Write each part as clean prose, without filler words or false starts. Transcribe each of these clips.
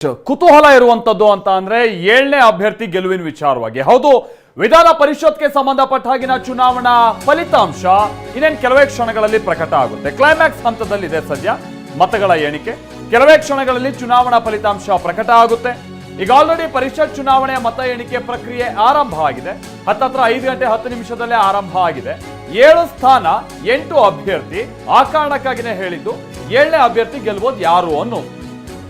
ಕುತೂಹಲ ಇರುವಂತದ್ದು ಅಂತ ಅಂದ್ರೆ 7ನೇ ಅಭ್ಯರ್ಥಿ ಗೆಲುವಿನ ವಿಚಾರವಾಗಿ. ಹೌದು, ವಿಧಾನ ಪರಿಷತ್ಗೆ ಸಂಬಂಧಪಟ್ಟ ಹಾಗಿನ ಚುನಾವಣಾ ಫಲಿತಾಂಶ ಇನ್ನೇನು ಕೆಲವೇ ಕ್ಷಣಗಳಲ್ಲಿ ಪ್ರಕಟ ಆಗುತ್ತೆ. ಕ್ಲೈಮ್ಯಾಕ್ಸ್ ಹಂತದಲ್ಲಿದೆ ಸದ್ಯ ಮತಗಳ ಎಣಿಕೆ. ಕೆಲವೇ ಕ್ಷಣಗಳಲ್ಲಿ ಚುನಾವಣಾ ಫಲಿತಾಂಶ ಪ್ರಕಟ ಆಗುತ್ತೆ. ಈಗ ಆಲ್ರೆಡಿ ಪರಿಷತ್ ಚುನಾವಣೆ ಮತ ಎಣಿಕೆ ಪ್ರಕ್ರಿಯೆ ಆರಂಭ ಆಗಿದೆ. ಹತ್ತತ್ರ 5 ಗಂಟೆ 10 ನಿಮಿಷದಲ್ಲೇ ಆರಂಭ ಆಗಿದೆ. 7 ಸ್ಥಾನ 8 ಅಭ್ಯರ್ಥಿ. ಆ ಕಾರಣಕ್ಕಾಗಿನೇ ಹೇಳಿದ್ದು 7ನೇ ಅಭ್ಯರ್ಥಿ ಗೆಲ್ಲಬಹುದು ಯಾರು ಅನ್ನೋದು.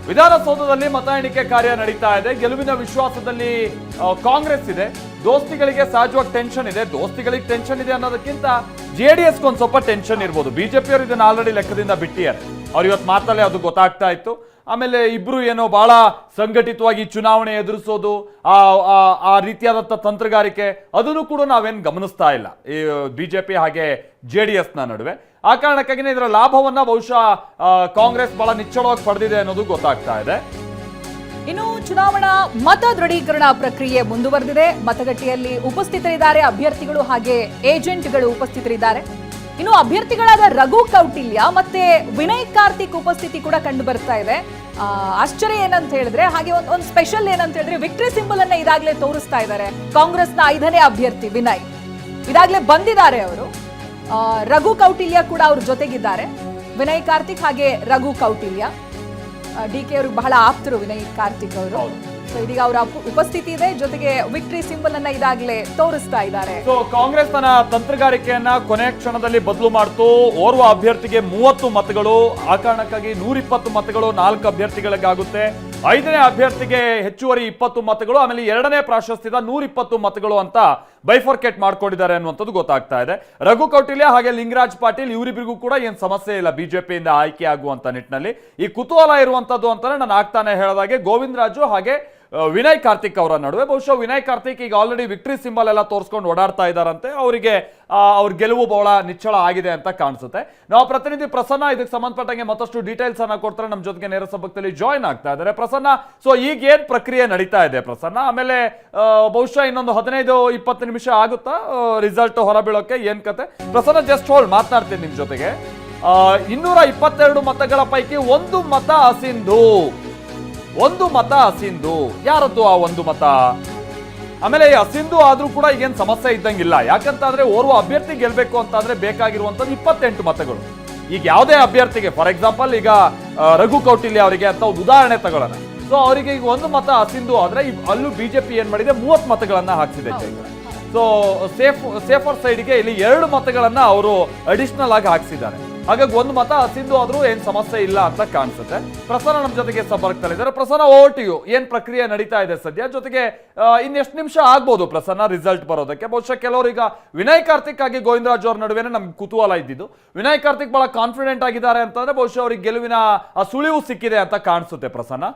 ವಿಧಾನಸೌಧದಲ್ಲಿ ಮತ ಎಣಿಕೆ ಕಾರ್ಯ ನಡೀತಾ ಇದೆ. ಗೆಲುವಿನ ವಿಶ್ವಾಸದಲ್ಲಿ ಕಾಂಗ್ರೆಸ್ ಇದೆ. ದೋಸ್ತಿಗಳಿಗೆ ಸಹಜವಾಗಿ ಟೆನ್ಷನ್ ಇದೆ. ದೋಸ್ತಿಗಳಿಗೆ ಟೆನ್ಷನ್ ಇದೆ ಅನ್ನೋದಕ್ಕಿಂತ ಜೆಡಿಎಸ್ ಒಂದ್ ಸ್ವಲ್ಪ ಟೆನ್ಷನ್ ಇರ್ಬೋದು. ಬಿಜೆಪಿಯವರು ಇದನ್ನ ಆಲ್ರೆಡಿ ಲೆಕ್ಕದಿಂದ ಬಿಟ್ಟಿದ್ದಾರೆ. ಅವ್ರು ಇವತ್ತು ಮಾತಲ್ಲೇ ಅದು ಗೊತ್ತಾಗ್ತಾ ಇತ್ತು. ಆಮೇಲೆ ಇಬ್ರು ಏನೋ ಬಹಳ ಸಂಘಟಿತವಾಗಿ ಚುನಾವಣೆ ಎದುರಿಸೋದು, ಆ ರೀತಿಯಾದಂಥ ತಂತ್ರಗಾರಿಕೆ ಅದನ್ನು ಕೂಡ ನಾವೇನು ಗಮನಿಸ್ತಾ ಇಲ್ಲ ಈ ಬಿಜೆಪಿ ಹಾಗೆ ಜೆಡಿಎಸ್ ನ ನಡುವೆ. ಆ ಕಾರಣಕ್ಕಾಗಿನೇ ಇದರ ಲಾಭವನ್ನ ಬಹುಶಃ ಕಾಂಗ್ರೆಸ್ ಬಹಳ ನಿಚ್ಚಳವಾಗಿ ಪಡೆದಿದೆ ಅನ್ನೋದು ಗೊತ್ತಾಗ್ತಾ ಇದೆ. ಇನ್ನು ಚುನಾವಣಾ ಮತ ದೃಢೀಕರಣ ಪ್ರಕ್ರಿಯೆ ಮುಂದುವರೆದಿದೆ. ಮತಗಟ್ಟೆಯಲ್ಲಿ ಉಪಸ್ಥಿತರಿದ್ದಾರೆ ಅಭ್ಯರ್ಥಿಗಳು ಹಾಗೆ ಏಜೆಂಟ್ಗಳು ಉಪಸ್ಥಿತರಿದ್ದಾರೆ. ಇನ್ನು ಅಭ್ಯರ್ಥಿಗಳಾದ ರಘು ಕೌಟಿಲ್ಯ ಮತ್ತೆ ವಿನಯ್ ಕಾರ್ತಿಕ್ ಉಪಸ್ಥಿತಿ ಕೂಡ ಕಂಡು ಬರ್ತಾ ಇದೆ. ಆಶ್ಚರ್ಯ ಏನಂತ ಹೇಳಿದ್ರೆ, ಹಾಗೆ ಒಂದು ಸ್ಪೆಷಲ್ ಏನಂತ ಹೇಳಿದ್ರೆ, ವಿಕ್ಟರಿ ಸಿಂಬಲ್ ಅನ್ನ ಇದಾಗಲೇ ತೋರಿಸ್ತಾ ಇದ್ದಾರೆ. ಕಾಂಗ್ರೆಸ್ನ 5ನೇ ಅಭ್ಯರ್ಥಿ ವಿನಯ್ ಇದಾಗಲೇ ಬಂದಿದ್ದಾರೆ. ಅವರು ರಘು ಕೌಟಿಲ್ಯ ಕೂಡ ಅವ್ರ ಜೊತೆಗಿದ್ದಾರೆ. ವಿನಯ್ ಕಾರ್ತಿಕ್ ಹಾಗೆ ರಘು ಕೌಟಿಲ್ಯ. ಡಿಕೆ ಅವ್ರಿಗೆ ಬಹಳ ಆಪ್ತರು ವಿನಯ್ ಕಾರ್ತಿಕ್ ಅವರು. ಸೊ ಇದೀಗ ಅವರ ಉಪಸ್ಥಿತಿ ಇದೆ. ಜೊತೆಗೆ ವಿಕ್ಟರಿ ಸಿಂಬಲ್ ಅನ್ನ ಇದಾಗಲೇ ತೋರಿಸ್ತಾ ಇದ್ದಾರೆ. ಸೊ ಕಾಂಗ್ರೆಸ್ ತನ್ನ ತಂತ್ರಗಾರಿಕೆಯನ್ನ ಕೊನೆ ಕ್ಷಣದಲ್ಲಿ ಬದಲು ಮಾಡ್ತು. ಓರ್ವ ಅಭ್ಯರ್ಥಿಗೆ 30 ಮತಗಳು. ಆ ಕಾರಣಕ್ಕಾಗಿ 120 ಮತಗಳು 4 ಅಭ್ಯರ್ಥಿಗಳಿಗಾಗುತ್ತೆ. 5ನೇ ಅಭ್ಯರ್ಥಿಗೆ ಹೆಚ್ಚುವರಿ 20 ಮತಗಳು. ಆಮೇಲೆ 2ನೇ ಪ್ರಾಶಸ್ತ್ಯದ 120 ಮತಗಳು ಅಂತ ಬೈಫರ್ಕೇಟ್ ಮಾಡ್ಕೊಂಡಿದ್ದಾರೆ ಅನ್ನುವಂಥದ್ದು ಗೊತ್ತಾಗ್ತಾ ಇದೆ. ರಘು ಕೌಟಿಲ್ಯ ಹಾಗೆ ಲಿಂಗರಾಜ್ ಪಾಟೀಲ್ ಇವರಿಬ್ಬರಿಗೂ ಕೂಡ ಏನ್ ಸಮಸ್ಯೆ ಇಲ್ಲ ಬಿಜೆಪಿಯಿಂದ ಆಯ್ಕೆ ಆಗುವಂತ ನಿಟ್ಟಿನಲ್ಲಿ. ಈ ಕುತೂಹಲ ಇರುವಂತದ್ದು ಅಂತಾನೆ ನಾನು ಆಗ್ತಾನೆ ಹೇಳಿದಾಗೆ ಗೋವಿಂದ ರಾಜು ಹಾಗೆ ವಿನಯ್ ಕಾರ್ತಿಕ್ ಅವರ ನಡುವೆ. ಬಹುಶಃ ವಿನಯ್ ಕಾರ್ತಿಕ್ ಈಗ ಆಲ್ರೆಡಿ ವಿಕ್ಟರಿ ಸಿಂಬಲ್ ಎಲ್ಲ ತೋರಿಸ್ಕೊಂಡು ಓಡಾಡ್ತಾ ಇದ್ದಾರಂತೆ. ಅವರಿಗೆ ಅವ್ರ ಗೆಲುವು ಬಹಳ ನಿಚ್ಚಳ ಆಗಿದೆ ಅಂತ ಕಾಣಿಸುತ್ತೆ. ನಾವು ಪ್ರತಿನಿಧಿ ಪ್ರಸನ್ನ ಇದಕ್ಕೆ ಸಂಬಂಧಪಟ್ಟಂಗೆ ಮತ್ತಷ್ಟು ಡೀಟೇಲ್ಸ್ ಅನ್ನ ಕೊಡ್ತಾರೆ. ನಮ್ಮ ಜೊತೆಗೆ ನೇರ ಸಂಪರ್ಕದಲ್ಲಿ ಜಾಯ್ನ್ ಆಗ್ತಾ ಇದ್ದಾರೆ. ಪ್ರಸನ್ನ, ಸೊ ಈಗ ಏನ್ ಪ್ರಕ್ರಿಯೆ ನಡೀತಾ ಇದೆ ಪ್ರಸನ್ನ? ಆಮೇಲೆ ಬಹುಶಃ ಇನ್ನೊಂದು 15-20 ನಿಮಿಷ ಆಗುತ್ತಾ ರಿಸಲ್ಟ್ ಹೊರಬೀಳೋಕೆ? ಏನ್ ಕತೆ ಪ್ರಸನ್ನ? ಜಸ್ಟ್ ಹೋಲ್ಡ್, ಮಾತನಾಡ್ತೀನಿ ನಿಮ್ ಜೊತೆಗೆ. 222 ಮತಗಳ ಪೈಕಿ 1 ಮತ ಅಸಿಂಧು. 1 ಮತ ಅಸಿಂಧು. ಯಾರದ್ದು ಆ 1 ಮತ? ಆಮೇಲೆ ಅಸಿಂಧು ಆದ್ರೂ ಕೂಡ ಈಗೇನು ಸಮಸ್ಯೆ ಇದ್ದಂಗಿಲ್ಲ. ಯಾಕಂತಂದ್ರೆ ಓರ್ವ ಅಭ್ಯರ್ಥಿ ಗೆಲ್ಬೇಕು ಅಂತಂದ್ರೆ ಬೇಕಾಗಿರುವಂತದ್ದು 28 ಮತಗಳು. ಈಗ ಯಾವುದೇ ಅಭ್ಯರ್ಥಿಗೆ, ಫಾರ್ ಎಕ್ಸಾಂಪಲ್ ಈಗ ರಘು ಕೌಟಿಲ್ಯ ಅವರಿಗೆ ಅಂತ ಒಂದು ಉದಾಹರಣೆ ತಗೊಳ್ಳೋಣ. ಸೊ ಅವರಿಗೆ ಈಗ 1 ಮತ ಅಸಿಂಧು ಆದ್ರೆ ಅಲ್ಲೂ ಬಿಜೆಪಿ ಏನ್ ಮಾಡಿದೆ, 30 ಮತಗಳನ್ನ ಹಾಕ್ಸಿದೆ. ಸೊ ಸೇಫರ್ ಸೈಡ್ಗೆ ಇಲ್ಲಿ 2 ಮತಗಳನ್ನ ಅವರು ಅಡಿಷನಲ್ ಆಗಿ ಹಾಕ್ಸಿದ್ದಾರೆ. ಹಾಗಾಗಿ 1 ಮತ ಅಸಿಂಧು ಆದ್ರೂ ಏನ್ ಸಮಸ್ಯೆ ಇಲ್ಲ ಅಂತ ಕಾಣಿಸುತ್ತೆ. ಪ್ರಸನ್ನ ನಮ್ಮ ಜೊತೆಗೆ ಸಂಪರ್ಕದಲ್ಲಿದ್ದಾರೆ. Prasanna, over to you. ಏನ್ ಪ್ರಕ್ರಿಯೆ ನಡೀತಾ ಇದೆ ಸದ್ಯ? ಜೊತೆಗೆ ಇನ್ನೆಷ್ಟು ನಿಮಿಷ ಆಗ್ಬೋದು ಪ್ರಸನ್ನ ರಿಸಲ್ಟ್ ಬರೋದಕ್ಕೆ? ಬಹುಶಃ ಕೆಲವರು ಈಗ ವಿನಯ್ ಕಾರ್ತಿಕ್ ಆಗಿ ಗೋವಿಂದರಾಜ್ ಅವ್ರ ನಡುವೆನೆ ನಮ್ಗೆ ಕುತೂಹಲ ಇದ್ದಿದ್ದು. ವಿನಯ್ ಕಾರ್ತಿಕ್ ಬಹಳ ಕಾನ್ಫಿಡೆಂಟ್ ಆಗಿದ್ದಾರೆ ಅಂತಂದ್ರೆ ಬಹುಶಃ ಅವ್ರಿಗೆ ಗೆಲುವಿನ ಆ ಸುಳಿವು ಸಿಕ್ಕಿದೆ ಅಂತ ಕಾಣಿಸುತ್ತೆ. ಪ್ರಸನ್ನ,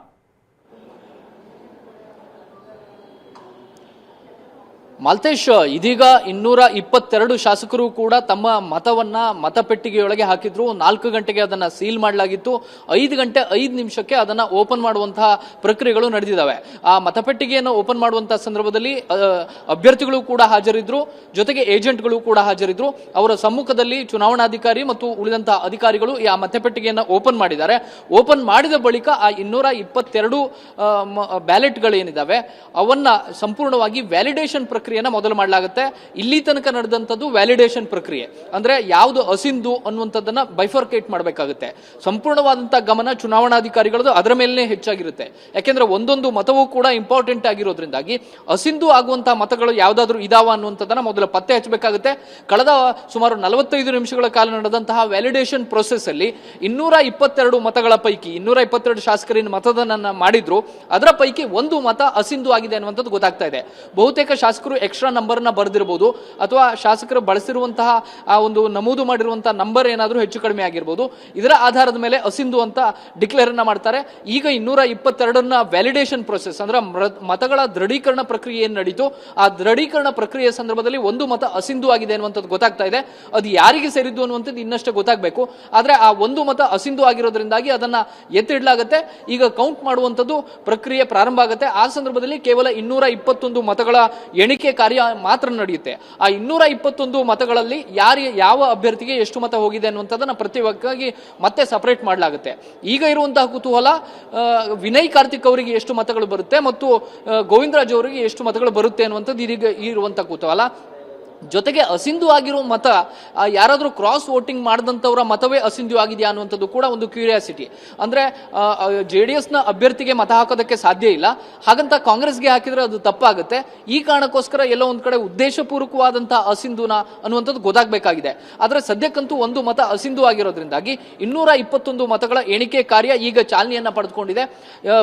ಮಾಲ್ತೇಶ್, ಇದೀಗ 222 ಶಾಸಕರು ಕೂಡ ತಮ್ಮ ಮತವನ್ನ ಮತಪೆಟ್ಟಿಗೆಯೊಳಗೆ ಹಾಕಿದ್ರು. 4 ಗಂಟೆಗೆ ಅದನ್ನ ಸೀಲ್ ಮಾಡಲಾಗಿತ್ತು. 5 ಗಂಟೆ 5 ನಿಮಿಷಕ್ಕೆ ಅದನ್ನ ಓಪನ್ ಮಾಡುವಂತಹ ಪ್ರಕ್ರಿಯೆಗಳು ನಡೆದಿದ್ದಾವೆ. ಆ ಮತಪೆಟ್ಟಿಗೆಯನ್ನು ಓಪನ್ ಮಾಡುವಂತಹ ಸಂದರ್ಭದಲ್ಲಿ ಅಭ್ಯರ್ಥಿಗಳು ಕೂಡ ಹಾಜರಿದ್ರು, ಜೊತೆಗೆ ಏಜೆಂಟ್ಗಳು ಕೂಡ ಹಾಜರಿದ್ರು. ಅವರ ಸಮ್ಮುಖದಲ್ಲಿ ಚುನಾವಣಾಧಿಕಾರಿ ಮತ್ತು ಉಳಿದಂತಹ ಅಧಿಕಾರಿಗಳು ಆ ಮತಪೆಟ್ಟಿಗೆಯನ್ನು ಓಪನ್ ಮಾಡಿದ್ದಾರೆ. ಓಪನ್ ಮಾಡಿದ ಬಳಿಕ ಆ 222 ಬ್ಯಾಲೆಟ್ಗಳೇನಿದ್ದಾವೆ ಅವನ್ನ ಸಂಪೂರ್ಣವಾಗಿ ವ್ಯಾಲಿಡೇಷನ್ ಪ್ರಕ್ರಿಯೆಯನ್ನು ಮೊದಲು ಮಾಡಲಾಗುತ್ತೆ. ಇಲ್ಲಿ ತನಕ ನಡೆದಂತದ್ದು ವ್ಯಾಲಿಡೇಷನ್ ಪ್ರಕ್ರಿಯೆ. ಅಂದ್ರೆ ಯಾವುದು ಅಸಿಂಧು ಅನ್ನುವಂಥದ್ದನ್ನ ಬೈಫರ್ಕೇಟ್ ಮಾಡಬೇಕಾಗುತ್ತೆ. ಸಂಪೂರ್ಣವಾದಂತಹ ಗಮನ ಚುನಾವಣಾಧಿಕಾರಿಗಳದ್ದು ಅದರ ಮೇಲೇ ಹೆಚ್ಚಾಗಿರುತ್ತೆ. ಯಾಕೆಂದ್ರೆ ಒಂದೊಂದು ಮತವೂ ಕೂಡ ಇಂಪಾರ್ಟೆಂಟ್ ಆಗಿರೋದ್ರಿಂದಾಗಿ ಅಸಿಂಧು ಆಗುವಂತಹ ಮತಗಳು ಯಾವ್ದಾದ್ರು ಇದಾವ ಅನ್ನುವಂಥದ್ದನ್ನ ಮೊದಲು ಪತ್ತೆ ಹಚ್ಚಬೇಕಾಗುತ್ತೆ. ಕಳೆದ ಸುಮಾರು 45 ನಿಮಿಷಗಳ ಕಾಲ ನಡೆದಂತಹ ವ್ಯಾಲಿಡೇಷನ್ ಪ್ರೊಸೆಸ್ ಅಲ್ಲಿ 222 ಮತಗಳ ಪೈಕಿ 222 ಶಾಸಕರಿನ ಮತದಾನ ಮಾಡಿದ್ರು. ಅದರ ಪೈಕಿ 1 ಮತ ಅಸಿಂಧು ಆಗಿದೆ ಅನ್ನುವಂಥದ್ದು ಗೊತ್ತಾಗ್ತಾ ಇದೆ. ಬಹುತೇಕ ಶಾಸಕರು ಎಕ್ಸ್ಟ್ರಾ ನಂಬರ್ ನ ಬರೆದಿರಬಹುದು, ಅಥವಾ ಶಾಸಕರು ಬಳಸಿರುವಂತಹ ಆ ಒಂದು ನಮೂದು ಮಾಡಿರುವಂತಹ ನಂಬರ್ ಏನಾದರೂ ಹೆಚ್ಚು ಕಡಿಮೆ ಆಗಿರಬಹುದು. ಇದರ ಆಧಾರದ ಮೇಲೆ ಅಸಿಂಧು ಅಂತ ಡಿಕ್ಲೇರ್ ಅನ್ನ ಮಾಡ್ತಾರೆ. ಈಗ 222ನ ವ್ಯಾಲಿಡೇಷನ್ ಪ್ರೊಸೆಸ್ ಅಂದ್ರೆ ಮತಗಳ ದೃಢೀಕರಣ ಪ್ರಕ್ರಿಯೆ ಏನು ನಡೀತು, ಆ ದೃಢೀಕರಣ ಪ್ರಕ್ರಿಯೆಯ ಸಂದರ್ಭದಲ್ಲಿ 1 ಮತ ಅಸಿಂಧು ಆಗಿದೆ ಅನ್ನುವಂಥದ್ದು ಗೊತ್ತಾಗ್ತಾ ಇದೆ. ಅದು ಯಾರಿಗೆ ಸೇರಿದ್ದು ಅನ್ನುವಂಥದ್ದು ಇನ್ನಷ್ಟೇ ಗೊತ್ತಾಗಬೇಕು. ಆದ್ರೆ ಆ 1 ಮತ ಅಸಿಂಧು ಆಗಿರೋದ್ರಿಂದಾಗಿ ಅದನ್ನ ಎತ್ತಿಡಲಾಗುತ್ತೆ. ಈಗ ಕೌಂಟ್ ಮಾಡುವಂಥದ್ದು ಪ್ರಕ್ರಿಯೆ ಪ್ರಾರಂಭ ಆಗುತ್ತೆ. ಆ ಸಂದರ್ಭದಲ್ಲಿ ಕೇವಲ 221 ಮತಗಳ ಎಣಿಕೆ ಎಣಿಕೆ ಕಾರ್ಯ ಮಾತ್ರ ನಡೆಯುತ್ತೆ. ಆ 221 ಮತಗಳಲ್ಲಿ ಯಾವ ಅಭ್ಯರ್ಥಿಗೆ ಎಷ್ಟು ಮತ ಹೋಗಿದೆ ಅನ್ನುವಂಥದ್ದನ್ನ ಪ್ರತ್ಯೇಕವಾಗಿ ಮತ್ತೆ ಸಪರೇಟ್ ಮಾಡಲಾಗುತ್ತೆ. ಈಗ ಇರುವಂತಹ ಕುತೂಹಲ ವಿನಯ್ ಕಾರ್ತಿಕ್ ಅವರಿಗೆ ಎಷ್ಟು ಮತಗಳು ಬರುತ್ತೆ ಮತ್ತು ಗೋವಿಂದರಾಜ್ ಅವರಿಗೆ ಎಷ್ಟು ಮತಗಳು ಬರುತ್ತೆ ಅನ್ನುವಂಥದ್ದು ಇದೀಗ ಇರುವಂತಹ ಕುತೂಹಲ. ಜೊತೆಗೆ ಅಸಿಂಧು ಆಗಿರೋ ಮತ ಯಾರಾದರೂ ಕ್ರಾಸ್ ವೋಟಿಂಗ್ ಮಾಡಿದಂಥವರ ಮತವೇ ಅಸಿಂಧು ಆಗಿದೆಯಾ ಅನ್ನುವಂಥದ್ದು ಕೂಡ ಒಂದು ಕ್ಯೂರಿಯಾಸಿಟಿ. ಅಂದರೆ JDS ನ ಅಭ್ಯರ್ಥಿಗೆ ಮತ ಹಾಕೋದಕ್ಕೆ ಸಾಧ್ಯ ಇಲ್ಲ, ಹಾಗಂತ ಕಾಂಗ್ರೆಸ್ಗೆ ಹಾಕಿದ್ರೆ ಅದು ತಪ್ಪಾಗುತ್ತೆ. ಈ ಕಾರಣಕ್ಕೋಸ್ಕರ ಎಲ್ಲೋ ಒಂದು ಕಡೆ ಉದ್ದೇಶಪೂರ್ವಕವಾದಂತಹ ಅಸಿಂಧುನ ಅನ್ನುವಂಥದ್ದು ಗೊತ್ತಾಗಬೇಕಾಗಿದೆ. ಆದರೆ ಸದ್ಯಕ್ಕಂತೂ ಒಂದು ಮತ ಅಸಿಂಧು ಆಗಿರೋದ್ರಿಂದಾಗಿ 221 ಮತಗಳ ಎಣಿಕೆ ಕಾರ್ಯ ಈಗ ಚಾಲನೆಯನ್ನ ಪಡೆದುಕೊಂಡಿದೆ.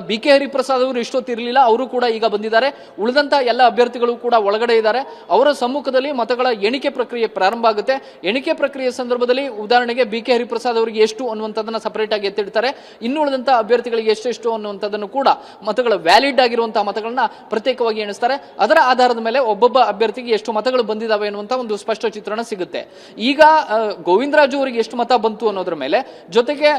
BK ಹರಿಪ್ರಸಾದ್ ಅವರು ಇಷ್ಟೊತ್ತಿರಲಿಲ್ಲ, ಅವರು ಕೂಡ ಈಗ ಬಂದಿದ್ದಾರೆ. ಉಳಿದಂತಹ ಎಲ್ಲ ಅಭ್ಯರ್ಥಿಗಳು ಕೂಡ ಒಳಗಡೆ ಇದ್ದಾರೆ. ಅವರ ಸಮ್ಮುಖದಲ್ಲಿ ಮತಗಳ ಎಣಿಕೆ ಪ್ರಕ್ರಿಯೆ ಪ್ರಾರಂಭ ಆಗುತ್ತೆ. ಎಣಿಕೆ ಪ್ರಕ್ರಿಯೆ ಸಂದರ್ಭದಲ್ಲಿ ಉದಾಹರಣೆಗೆ BK ಹರಿಪ್ರಸಾದ್ ಅವರಿಗೆ ಎಷ್ಟು ಅನ್ನುವಂಥದ್ದನ್ನ ಸಪರೇಟ್ ಆಗಿ ಎತ್ತಿಡ್ತಾರೆ. ಇನ್ನು ಉಳಿದಂತಹ ಅಭ್ಯರ್ಥಿಗಳಿಗೆ ಎಷ್ಟೆಷ್ಟು ಅನ್ನುವಂಥದ್ದನ್ನು ಕೂಡ ಮತಗಳ ವ್ಯಾಲಿಡ್ ಆಗಿರುವಂತಹ ಮತಗಳನ್ನ ಪ್ರತ್ಯೇಕವಾಗಿ ಎಣಿಸ್ತಾರೆ. ಅದರ ಆಧಾರದ ಮೇಲೆ ಒಬ್ಬೊಬ್ಬ ಅಭ್ಯರ್ಥಿಗೆ ಎಷ್ಟು ಮತಗಳು ಬಂದಿದ್ದಾವೆ ಅನ್ನುವಂಥ ಒಂದು ಸ್ಪಷ್ಟ ಚಿತ್ರಣ ಸಿಗುತ್ತೆ. ಈಗ ಗೋವಿಂದರಾಜು ಅವರಿಗೆ ಎಷ್ಟು ಮತ ಬಂತು ಅನ್ನೋದ್ರ ಮೇಲೆ, ಜೊತೆಗೆ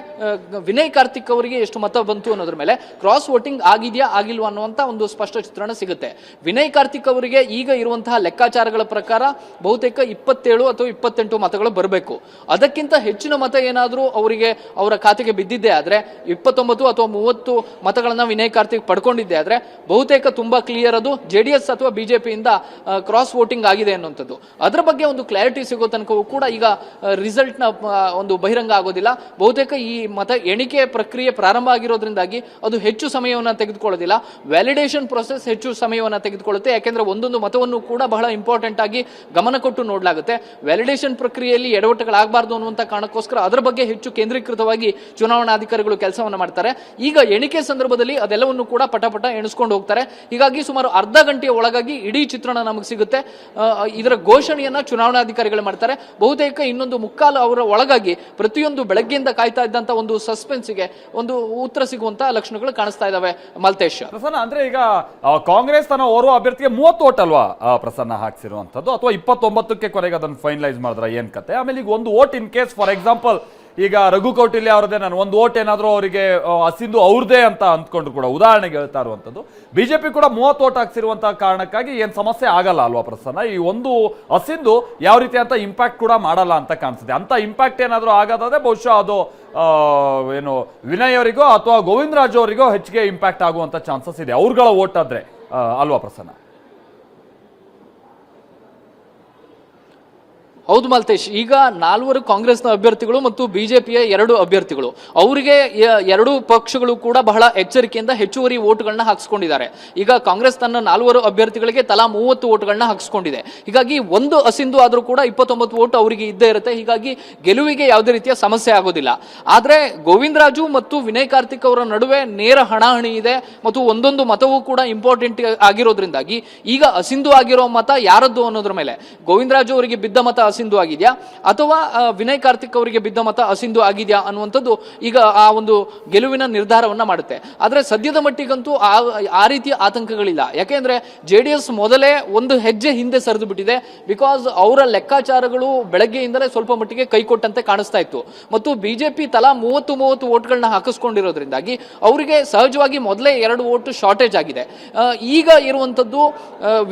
ವಿನಯ್ ಕಾರ್ತಿಕ್ ಅವರಿಗೆ ಎಷ್ಟು ಮತ ಬಂತು ಅನ್ನೋದ್ರ ಮೇಲೆ ಕ್ರಾಸ್ ವೋಟಿಂಗ್ ಆಗಿದೆಯಾ ಆಗಿಲ್ವಾ ಅನ್ನುವಂಥ ಒಂದು ಸ್ಪಷ್ಟ ಚಿತ್ರಣ ಸಿಗುತ್ತೆ. ವಿನಯ್ ಕಾರ್ತಿಕ್ ಅವರಿಗೆ ಈಗ ಇರುವಂತಹ ಲೆಕ್ಕಾಚಾರಗಳ ಪ್ರಕಾರ ಬಹುತೇಕ 27 ಅಥವಾ 28 ಮತಗಳು ಬರಬೇಕು. ಅದಕ್ಕಿಂತ ಹೆಚ್ಚಿನ ಮತ ಏನಾದರೂ ಅವರಿಗೆ ಅವರ ಖಾತೆಗೆ ಬಿದ್ದಿದ್ದೆ ಆದ್ರೆ 29 ಅಥವಾ 30 ಮತಗಳನ್ನ ವಿನಯ್ ಕಾರ್ತಿಕ್ ಪಡ್ಕೊಂಡಿದ್ದೆ ಆದ್ರೆ ಬಹುತೇಕ ತುಂಬಾ ಕ್ಲಿಯರ್ ಅದು JDS ಅಥವಾ ಬಿಜೆಪಿಯಿಂದ ಕ್ರಾಸ್ ವೋಟಿಂಗ್ ಆಗಿದೆ ಅನ್ನುವಂಥದ್ದು. ಅದರ ಬಗ್ಗೆ ಒಂದು ಕ್ಲಾರಿಟಿ ಸಿಗೋ ತನಕವೂ ಕೂಡ ಈಗ ರಿಸಲ್ಟ್ ನ ಒಂದು ಬಹಿರಂಗ ಆಗೋದಿಲ್ಲ. ಬಹುತೇಕ ಈ ಮತ ಎಣಿಕೆ ಪ್ರಕ್ರಿಯೆ ಪ್ರಾರಂಭ ಆಗಿರೋದ್ರಿಂದಾಗಿ ಅದು ಹೆಚ್ಚು ಸಮಯವನ್ನು ತೆಗೆದುಕೊಳ್ಳೋದಿಲ್ಲ. ವ್ಯಾಲಿಡೇಷನ್ ಪ್ರೊಸೆಸ್ ಹೆಚ್ಚು ಸಮಯವನ್ನು ತೆಗೆದುಕೊಳ್ಳುತ್ತೆ. ಯಾಕೆಂದ್ರೆ ಒಂದೊಂದು ಮತವನ್ನು ಕೂಡ ಬಹಳ ಇಂಪಾರ್ಟೆಂಟ್ ಆಗಿ ಗಮನ ಕೊಟ್ಟು ನೋಡಲಾಗುತ್ತೆ. ವ್ಯಾಲಿಡೇಷನ್ ಪ್ರಕ್ರಿಯೆಯಲ್ಲಿ ಎಡವಟ್ಟುಗಳಾಗಬಾರ್ದು ಅನ್ನುವಂಥ ಕಾರಣಕ್ಕೋಸ್ಕರ ಅದರ ಬಗ್ಗೆ ಹೆಚ್ಚು ಕೇಂದ್ರೀಕೃತವಾಗಿ ಚುನಾವಣಾಧಿಕಾರಿಗಳು ಕೆಲಸವನ್ನು ಮಾಡ್ತಾರೆ. ಈಗ ಎಣಿಕೆ ಸಂದರ್ಭದಲ್ಲಿ ಅದೆಲ್ಲವನ್ನು ಕೂಡ ಪಟಪಟ ಎಣಿಸ್ಕೊಂಡು ಹೋಗ್ತಾರೆ. ಹೀಗಾಗಿ ಸುಮಾರು ಅರ್ಧ ಗಂಟೆಯ ಒಳಗಾಗಿ ಇಡೀ ಚಿತ್ರಣ ನಮಗೆ ಸಿಗುತ್ತೆ. ಇದರ ಘೋಷಣೆಯನ್ನ ಚುನಾವಣಾಧಿಕಾರಿಗಳು ಮಾಡ್ತಾರೆ. ಬಹುತೇಕ ಇನ್ನೊಂದು ಮುಕ್ಕಾಲು ಅವರ ಒಳಗಾಗಿ ಪ್ರತಿಯೊಂದು ಬೆಳಗ್ಗೆಯಿಂದ ಕಾಯ್ತಾ ಇದ್ದಂತ ಒಂದು ಸಸ್ಪೆನ್ಸ್ಗೆ ಒಂದು ಉತ್ತರ ಸಿಗುವಂತ ಲಕ್ಷಣಗಳು ಕಾಣಿಸ್ತಾ ಇದಾವೆ. ಮಲ್ತೇಶ್ ಪ್ರಸನ್ನ, ಅಂದ್ರೆ ಈಗ ಕಾಂಗ್ರೆಸ್ ತನ್ನ ಓರ್ವ ಅಭ್ಯರ್ಥಿಗೆ 30 ಓಟ್ ಅಲ್ವಾ ಪ್ರಸನ್ನ ಹಾಕ್ಸಿರುವಂತದ್ದು, ಅಥವಾ 29ಕ್ಕೆ ಕೊನೆಗೆ ಅದನ್ನು ಫೈನಲೈಸ್ ಮಾಡಿದ್ರ ಏನ್ ಕತೆ? ಆಮೇಲೆ ಈಗ ಒಂದು vote in case for example ಈಗ ರಘು ಕೌಟಿಲ್ಯ ಅವರದೇ ನಾನು ಒಂದು ಓಟ್ ಏನಾದರೂ ಅವರಿಗೆ ಅಸಿಂಧು ಅವ್ರದೇ ಅಂತ ಅಂದ್ಕೊಂಡ್ರು ಕೂಡ ಉದಾಹರಣೆಗೆ ಹೇಳ್ತಾ ಇರುವಂಥದ್ದು, ಬಿಜೆಪಿ ಕೂಡ 30 ಓಟ್ ಹಾಕ್ಸಿರುವಂತಹ ಕಾರಣಕ್ಕಾಗಿ ಏನು ಸಮಸ್ಯೆ ಆಗಲ್ಲ ಅಲ್ವಾ ಪ್ರಸನ್ನ? ಈ ಒಂದು ಅಸಿಂಧು ಯಾವ ರೀತಿ ಅಂತ ಇಂಪ್ಯಾಕ್ಟ್ ಕೂಡ ಮಾಡಲ್ಲ ಅಂತ ಕಾಣಿಸುತ್ತೆ. ಅಂತ ಇಂಪ್ಯಾಕ್ಟ್ ಏನಾದರೂ ಆಗೋದಾದ್ರೆ ಬಹುಶಃ ಅದು ಏನು ವಿನಯ್ ಅವರಿಗೋ ಅಥವಾ ಗೋವಿಂದರಾಜ್ ಅವರಿಗೋ ಹೆಚ್ಚಿಗೆ ಇಂಪ್ಯಾಕ್ಟ್ ಆಗುವಂತ ಚಾನ್ಸಸ್ ಇದೆ ಅವ್ರಗಳ ಓಟ್ ಆದ್ರೆ ಅಲ್ವಾ ಪ್ರಸನ್ನ? ಹೌದು ಮಲ್ತೇಶ್, ಈಗ 4 ಕಾಂಗ್ರೆಸ್ನ ಅಭ್ಯರ್ಥಿಗಳು ಮತ್ತು ಬಿಜೆಪಿಯ 2 ಅಭ್ಯರ್ಥಿಗಳು ಅವರಿಗೆ 2 ಪಕ್ಷಗಳು ಕೂಡ ಬಹಳ ಎಚ್ಚರಿಕೆಯಿಂದ ಹೆಚ್ಚುವರಿ ಓಟ್ಗಳನ್ನ ಹಾಕಿಸ್ಕೊಂಡಿದ್ದಾರೆ. ಈಗ ಕಾಂಗ್ರೆಸ್ ತನ್ನ 4 ಅಭ್ಯರ್ಥಿಗಳಿಗೆ ತಲಾ 30 ಓಟ್ಗಳನ್ನ ಹಾಕಿಸ್ಕೊಂಡಿದೆ. ಹೀಗಾಗಿ ಒಂದು ಅಸಿಂಧು ಆದರೂ ಕೂಡ 29 ಓಟ್ ಅವರಿಗೆ ಇದ್ದೇ ಇರುತ್ತೆ. ಹೀಗಾಗಿ ಗೆಲುವಿಗೆ ಯಾವುದೇ ರೀತಿಯ ಸಮಸ್ಯೆ ಆಗೋದಿಲ್ಲ. ಆದ್ರೆ ಗೋವಿಂದರಾಜು ಮತ್ತು ವಿನಯ್ ಕಾರ್ತಿಕ್ ಅವರ ನಡುವೆ ನೇರ ಹಣಾಹಣಿ ಇದೆ ಮತ್ತು ಒಂದೊಂದು ಮತವೂ ಕೂಡ ಇಂಪಾರ್ಟೆಂಟ್ ಆಗಿರೋದ್ರಿಂದಾಗಿ ಈಗ ಅಸಿಂಧು ಆಗಿರೋ ಮತ ಯಾರದ್ದು ಅನ್ನೋದ್ರ ಮೇಲೆ ಗೋವಿಂದರಾಜು ಅವರಿಗೆ ಬಿದ್ದ ಮತ ಅಸಿಂಧು ಆಗಿದೆಯಾ ಅಥವಾ ವಿನಯ್ ಕಾರ್ತಿಕ್ ಅವರಿಗೆ ಬಿದ್ದ ಮತ ಅಸಿಂಧು ಆಗಿದೆಯಾ ಅನ್ನುವಂಥದ್ದು ಈಗ ಆ ಒಂದು ಗೆಲುವಿನ ನಿರ್ಧಾರವನ್ನ ಮಾಡುತ್ತೆ. ಆದ್ರೆ ಸದ್ಯದ ಮಟ್ಟಿಗಂತೂ ಆ ರೀತಿಯ ಆತಂಕಗಳಿಲ್ಲ. ಯಾಕೆಂದ್ರೆ JDS ಮೊದಲೇ ಒಂದು ಹೆಜ್ಜೆ ಹಿಂದೆ ಸರಿದು ಬಿಟ್ಟಿದೆ. ಬಿಕಾಸ್ ಅವರ ಲೆಕ್ಕಾಚಾರಗಳು ಬೆಳಗ್ಗೆಯಿಂದಲೇ ಸ್ವಲ್ಪ ಮಟ್ಟಿಗೆ ಕೈಕೊಟ್ಟಂತೆ ಕಾಣಿಸ್ತಾ ಇತ್ತು ಮತ್ತು ಬಿಜೆಪಿ ತಲಾ 30 ಓಟ್ಗಳನ್ನ ಹಾಕಿಸ್ಕೊಂಡಿರೋದ್ರಿಂದಾಗಿ ಅವರಿಗೆ ಸಹಜವಾಗಿ ಮೊದಲೇ 2 ಓಟ್ ಶಾರ್ಟೇಜ್ ಆಗಿದೆ. ಈಗ ಇರುವಂತದ್ದು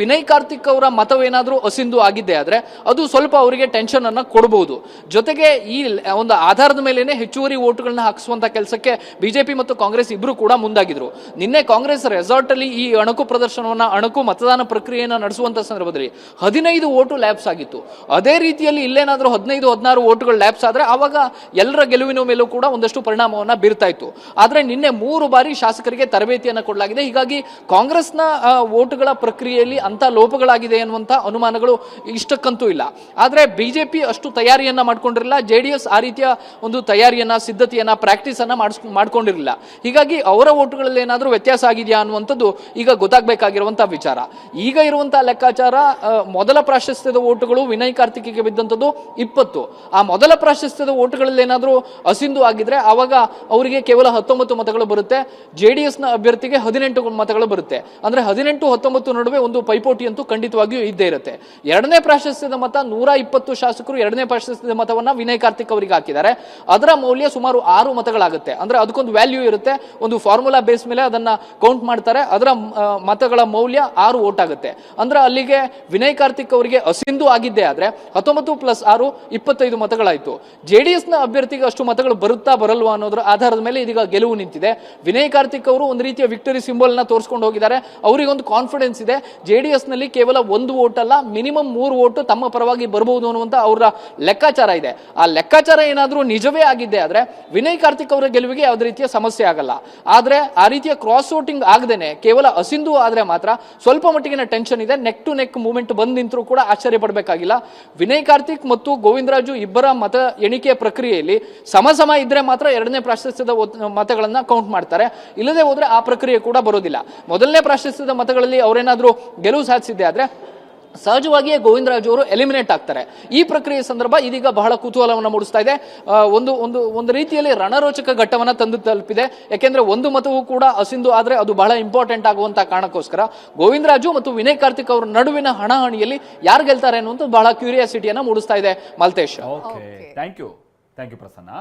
ವಿನಯ್ ಕಾರ್ತಿಕ್ ಅವರ ಮತವೇನಾದ್ರೂ ಅಸಿಂಧು ಆಗಿದ್ದೆ ಆದ್ರೆ ಅದು ಸ್ವಲ್ಪ ಅವರಿಗೆ ಟೆನ್ಷನ್ ಅನ್ನ ಕೊಡಬಹುದು. ಜೊತೆಗೆ ಈ ಒಂದು ಆಧಾರದ ಮೇಲೆನೆ ಹೆಚ್ಚುವರಿ ಓಟುಗಳನ್ನ ಹಾಕಿಸುವಂತ ಕೆಲಸಕ್ಕೆ ಬಿಜೆಪಿ ಮತ್ತು ಕಾಂಗ್ರೆಸ್ ಇಬ್ರು ಕೂಡ ಮುಂದಾಗಿದ್ರು. ನಿನ್ನೆ ಕಾಂಗ್ರೆಸ್ ರೆಸಾರ್ಟ್ ಅಲ್ಲಿ ಈ ಅಣಕು ಪ್ರದರ್ಶನವನ್ನ ಅಣಕು ಮತದಾನ ಪ್ರಕ್ರಿಯೆಯನ್ನು ನಡೆಸುವಂತ ಸಂದರ್ಭದಲ್ಲಿ 15 ಓಟು ಲ್ಯಾಪ್ಸ್ ಆಗಿತ್ತು. ಅದೇ ರೀತಿಯಲ್ಲಿ ಇಲ್ಲೇನಾದ್ರೂ 15-16 ಓಟುಗಳು ಲ್ಯಾಪ್ಸ್ ಆದ್ರೆ ಅವಾಗ ಎಲ್ಲರ ಗೆಲುವಿನ ಮೇಲೂ ಕೂಡ ಒಂದಷ್ಟು ಪರಿಣಾಮವನ್ನ ಬೀರ್ತಾ ಇತ್ತು. ಆದ್ರೆ ನಿನ್ನೆ 3 ಬಾರಿ ಶಾಸಕರಿಗೆ ತರಬೇತಿಯನ್ನು ಕೊಡಲಾಗಿದೆ. ಹೀಗಾಗಿ ಕಾಂಗ್ರೆಸ್ನ ಓಟುಗಳ ಪ್ರಕ್ರಿಯೆಯಲ್ಲಿ ಅಂತ ಲೋಪಗಳಾಗಿದೆ ಎನ್ನುವಂತ ಅನುಮಾನಗಳು ಇಷ್ಟಕ್ಕಂತೂ ಇಲ್ಲ. ಆದ್ರೆ ಬಿಜೆಪಿ ಅಷ್ಟು ತಯಾರಿಯನ್ನ ಮಾಡ್ಕೊಂಡಿರಲಿಲ್ಲ. JDS ಆ ರೀತಿಯ ಒಂದು ತಯಾರಿಯನ್ನ ಸಿದ್ಧತೆಯನ್ನ ಪ್ರಾಕ್ಟೀಸ್ ಅನ್ನ ಮಾಡ್ಕೊಂಡಿರಲಿಲ್ಲ. ಹೀಗಾಗಿ ಅವರ ಓಟುಗಳಲ್ಲಿ ಏನಾದ್ರೂ ವ್ಯತ್ಯಾಸ ಆಗಿದೆಯಾ ಅನ್ನುವಂಥದ್ದು ಈಗ ಗೊತ್ತಾಗಬೇಕಾಗಿರುವಂತಹ ವಿಚಾರ. ಈಗ ಇರುವಂತಹ ಲೆಕ್ಕಾಚಾರ ಮೊದಲ ಪ್ರಾಶಸ್ತ್ಯದ ಓಟುಗಳು ವಿನಯ್ ಕಾರ್ತಿಕ್ಗೆ ಬಿದ್ದಂಥದ್ದು 20. ಆ ಮೊದಲ ಪ್ರಾಶಸ್ತ್ಯದ ಓಟುಗಳಲ್ಲಿ ಏನಾದ್ರೂ ಅಸಿಂಧು ಆಗಿದ್ರೆ ಅವಾಗ ಅವರಿಗೆ ಕೇವಲ 19 ಮತಗಳು ಬರುತ್ತೆ. JDS ನ ಅಭ್ಯರ್ಥಿಗೆ 18 ಮತಗಳು ಬರುತ್ತೆ. ಅಂದ್ರೆ 18-19 ನಡುವೆ ಒಂದು ಪೈಪೋಟಿ ಅಂತೂ ಖಂಡಿತವಾಗಿಯೂ ಇದ್ದೇ ಇರುತ್ತೆ. ಎರಡನೇ ಪ್ರಾಶಸ್ತ್ಯದ ಮತ 120 120 ಶಾಸಕರು ಎರಡನೇ ಪ್ರಾಶಸ್ತ್ಯದ ಮತವನ್ನ ವಿನಯ್ ಕಾರ್ತಿಕ್ ಅವರಿಗೆ ಹಾಕಿದ್ದಾರೆ. ಅದರ ಮೌಲ್ಯ ಸುಮಾರು 6 ಮತಗಳಾಗುತ್ತೆ. ಅಂದ್ರೆ ಅದಕ್ಕೊಂದು ವ್ಯಾಲ್ಯೂ ಇರುತ್ತೆ, ಒಂದು ಫಾರ್ಮುಲಾ ಬೇಸ್ ಮೇಲೆ ಅದನ್ನ ಕೌಂಟ್ ಮಾಡ್ತಾರೆ. ಅದರ ಮತಗಳ ಮೌಲ್ಯ 6 ವೋಟ್ ಆಗುತ್ತೆ. ಅಂದ್ರೆ ಅಲ್ಲಿಗೆ ವಿನಯ್ ಕಾರ್ತಿಕ್ ಅವರಿಗೆ ಅಸಿಂಧು ಆಗಿದ್ದೇ ಆದ್ರೆ 19 + 6 25 ಮತಗಳಾಯ್ತು. ಜೆಡಿಎಸ್ ನ ಅಭ್ಯರ್ಥಿಗೆ ಅಷ್ಟು ಮತಗಳು ಬರುತ್ತಾ ಬರಲ್ವಾ ಅನ್ನೋದ್ರ ಆಧಾರದ ಮೇಲೆ ಇದೀಗ ಗೆಲುವು ನಿಂತಿದೆ. ವಿನಯ್ ಕಾರ್ತಿಕ್ ಅವರು ಒಂದು ರೀತಿಯ ವಿಕ್ಟರಿ ಸಿಂಬಲ್ ನ ತೋರಿಸ್ಕೊಂಡು ಹೋಗಿದ್ದಾರೆ. ಅವರಿಗೊಂದು ಕಾನ್ಫಿಡೆನ್ಸ್ ಇದೆ, ಜೆಡಿಎಸ್ ನಲ್ಲಿ ಕೇವಲ 1 ವೋಟ್ ಅಲ್ಲ, ಮಿನಿಮಮ್ 3 ವೋಟ್ ತಮ್ಮ ಪರವಾಗಿ ಬರಬಹುದು ಅನ್ನುವಂತ ಅವರ ಲೆಕ್ಕಾಚಾರ ಇದೆ. ಆ ಲೆಕ್ಕಾಚಾರ ಏನಾದ್ರೂ ನಿಜವೇ ಆಗಿದ್ದೆ ಆದ್ರೆ ವಿನಯ್ ಕಾರ್ತಿಕ್ ಅವರ ಗೆಲುವಿಗೆ ಯಾವುದೇ ರೀತಿಯ ಸಮಸ್ಯೆ ಆಗಲ್ಲ. ಆದ್ರೆ ಆ ರೀತಿಯ ಕ್ರಾಸ್ ವೋಟಿಂಗ್ ಆಗದೇನೆ ಕೇವಲ ಅಸಿಂಧು ಆದ್ರೆ ಮಾತ್ರ ಸ್ವಲ್ಪ ಮಟ್ಟಿಗಿನ ಟೆನ್ಷನ್ ಇದೆ. ನೆಕ್ ಟು ನೆಕ್ ಮೂವ್ಮೆಂಟ್ ಬಂದ್ ನಿಂತರೂ ಕೂಡ ಆಶ್ಚರ್ಯ ಪಡಬೇಕಾಗಿಲ್ಲ. ವಿನಯ್ ಕಾರ್ತಿಕ್ ಮತ್ತು ಗೋವಿಂದರಾಜು ಇಬ್ಬರ ಮತ ಎಣಿಕೆ ಪ್ರಕ್ರಿಯೆಯಲ್ಲಿ ಸಮ ಇದ್ರೆ ಮಾತ್ರ ಎರಡನೇ ಪ್ರಾಶಸ್ತ್ಯದ ಮತಗಳನ್ನ ಕೌಂಟ್ ಮಾಡ್ತಾರೆ. ಇಲ್ಲದೆ ಹೋದ್ರೆ ಆ ಪ್ರಕ್ರಿಯೆ ಕೂಡ ಬರೋದಿಲ್ಲ. ಮೊದಲನೇ ಪ್ರಾಶಸ್ತ್ಯದ ಮತಗಳಲ್ಲಿ ಅವರೇನಾದ್ರೂ ಗೆಲುವು ಸಾಧಿಸಿದ್ದೆ ಆದ್ರೆ ಸಹಜವಾಗಿಯೇ ಗೋವಿಂದರಾಜು ಅವರು ಎಲಿಮಿನೇಟ್ ಆಗ್ತಾರೆ. ಈ ಪ್ರಕ್ರಿಯೆ ಸಂದರ್ಭ ಇದೀಗ ಬಹಳ ಕುತೂಹಲವನ್ನು ಮೂಡಿಸ್ತಾ ಇದೆ. ಒಂದು ರೀತಿಯಲ್ಲಿ ರಣರೋಚಕ ಘಟ್ಟವನ್ನ ತಂದು ತಲುಪಿದೆ. ಯಾಕೆಂದ್ರೆ ಒಂದು ಮತವೂ ಕೂಡ ಅಸಿಂಧು ಆದ್ರೆ ಅದು ಬಹಳ ಇಂಪಾರ್ಟೆಂಟ್ ಆಗುವಂತ ಕಾರಣಕ್ಕೋಸ್ಕರ ಗೋವಿಂದರಾಜು ಮತ್ತು ವಿನಯ್ ಕಾರ್ತಿಕ್ ಅವರ ನಡುವಿನ ಹಣಾಹಣಿಯಲ್ಲಿ ಯಾರು ಗೆಲ್ತಾರೆ ಅನ್ನುವಂಥ ಬಹಳ ಕ್ಯೂರಿಯಾಸಿಟಿಯನ್ನ ಮೂಡಿಸ್ತಾ ಇದೆ. Maltesh, thank you Prasanna.